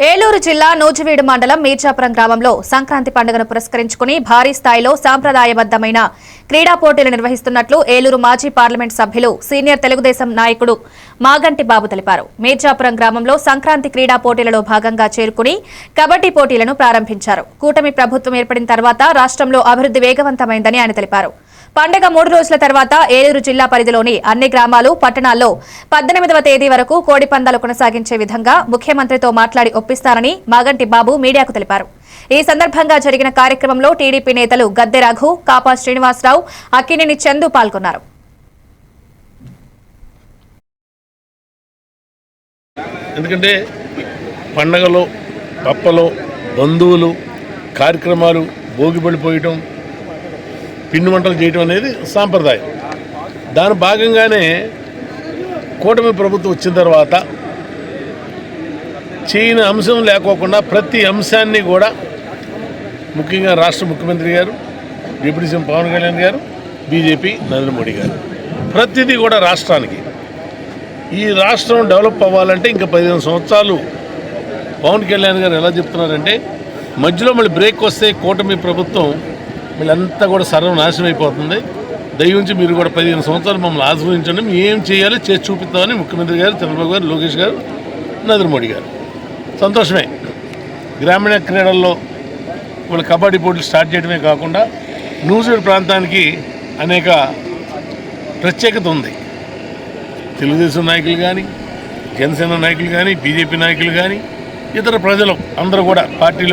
ఏలూరు జిల్లా నూజివీడు మండలం మీర్జాపురం గ్రామంలో సంక్రాంతి పండుగను పురస్కరించుకుని భారీ స్థాయిలో సాంప్రదాయబద్దమైన క్రీడా పోటీలు నిర్వహిస్తున్నట్లు ఏలూరు మాజీ పార్లమెంట్ సభ్యులు సీనియర్ తెలుగుదేశం నాయకుడు మాగంటి బాబు తెలిపారు. మీర్జాపురం గ్రామంలో సంక్రాంతి క్రీడా పోటీలలో భాగంగా చేరుకుని కబడ్డీ పోటీలను ప్రారంభించారు. కూటమి ప్రభుత్వం ఏర్పడిన తర్వాత రాష్ట్రంలో అభివృద్ధి వేగవంతమైందని ఆయన తెలిపారు. పండుగ 3 రోజుల తర్వాత ఏలూరు జిల్లా పరిధిలోని అన్ని గ్రామాలు, పట్టణాల్లో 18వ తేదీ వరకు కోడి పందాలు కొనసాగించే విధంగా ముఖ్యమంత్రితో మాట్లాడి ఒప్పిస్తారని మాగంటి బాబు మీడియాకు తెలిపారు. ఈ సందర్భంగా జరిగిన కార్యక్రమంలో టీడీపీ నేతలు గద్దె రఘు, కాపా శ్రీనివాసరావు, అక్కినేని చందు పాల్గొన్నారు. ఎందుకంటే పండగలో పప్పలో బంధువులు కార్యక్రమాలు భోగిపడిపోయటం, పిండి వంటలు చేయటం అనేది సాంప్రదాయం. దాని భాగంగానే కూటమి ప్రభుత్వం వచ్చిన తర్వాత చేయని అంశం లేకోకుండా ప్రతి అంశాన్ని కూడా ముఖ్యంగా రాష్ట్ర ముఖ్యమంత్రి గారు, డిప్యూటీ సీఎం పవన్ కళ్యాణ్ గారు, బీజేపీ నరేంద్ర మోడీ గారు ప్రతిదీ కూడా రాష్ట్రానికి, ఈ రాష్ట్రం డెవలప్ అవ్వాలంటే ఇంకా 15 సంవత్సరాలు పవన్ కళ్యాణ్ గారు ఎలా చెప్తున్నారంటే మధ్యలో మళ్ళీ బ్రేక్ వస్తే కూటమి ప్రభుత్వం వీళ్ళంతా కూడా సర్వనాశనం అయిపోతుంది. దయవుంచి మీరు కూడా 15 సంవత్సరాలు మమ్మల్ని ఆశ్రయించండి, మేము ఏం చేయాలో చేసి చూపిస్తామని ముఖ్యమంత్రి గారు, చంద్రబాబు గారు, లోకేష్ గారు, నరేంద్ర మోడీ గారు. సంతోషమే. గ్రామీణ క్రీడల్లో వాళ్ళు కబడ్డీ పోటీలు స్టార్ట్ చేయడమే కాకుండా నూజివీడు ప్రాంతానికి అనేక ప్రత్యేకత ఉంది. తెలుగుదేశం నాయకులు కానీ, జనసేన నాయకులు కానీ, బీజేపీ నాయకులు కానీ, ఇతర ప్రజలు అందరూ కూడా పార్టీలు